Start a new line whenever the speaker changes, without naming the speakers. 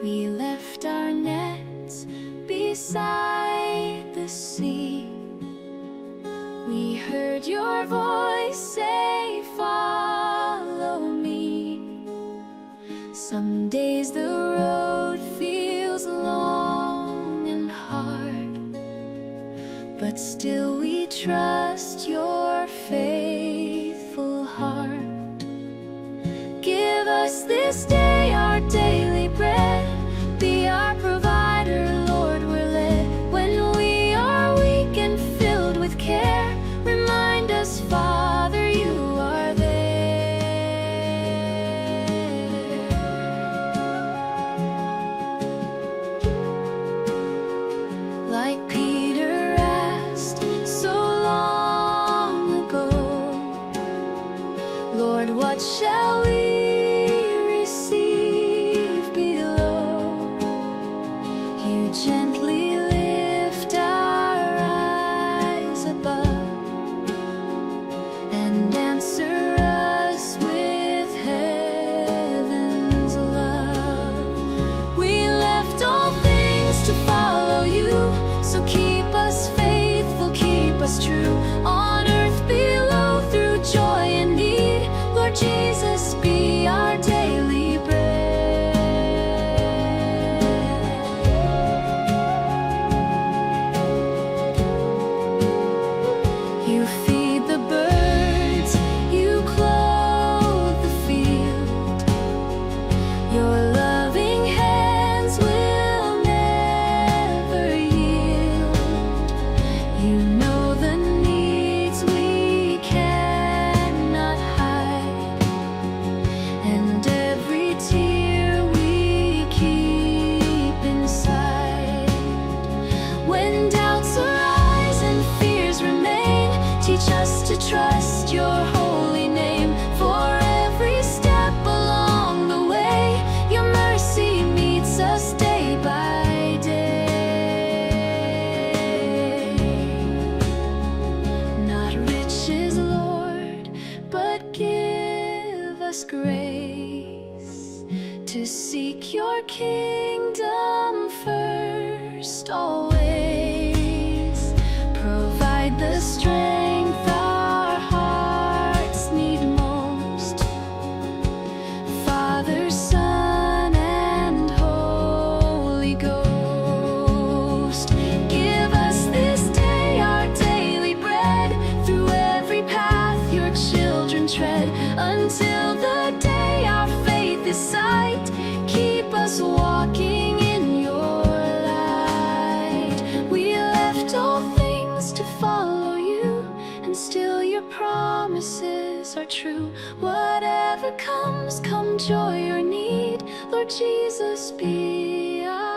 We left our nets beside the sea. We heard your voice say, "Follow me." Some days the road feels long and hard, but still we trust your faithful heart. Give us this day our daily bread. Be our provider, Lord, we're led. When we are weak and filled with care, remind us, Father, you are there. Like Peter asked so long ago, Lord, what shall we receive below? You gently lift our eyes above and answer us with heaven's love. We left all things to follow you, so keep us faithful, keep us true. On earth below, through joy and need, Lord Jesus, be our daily bread. You feed the birds, you clothe the field. Your loving hands will never yield. You know the needs we cannot hide, and every tear we keep inside. When doubts arise and fears remain, teach us to trust your holy name. For every step along the way, your mercy meets us day by day. Not riches, Lord, but give us grace to seek your kingdom first always. Provide the strength our hearts need most. Father, Son, and Holy Ghost, give us this day our daily bread. Through every path your children tread, until the day our faith is sight. Keep us walking in your light. We left all things to follow you, and still your promises are true. Whatever comes, come joy or need, Lord Jesus, be our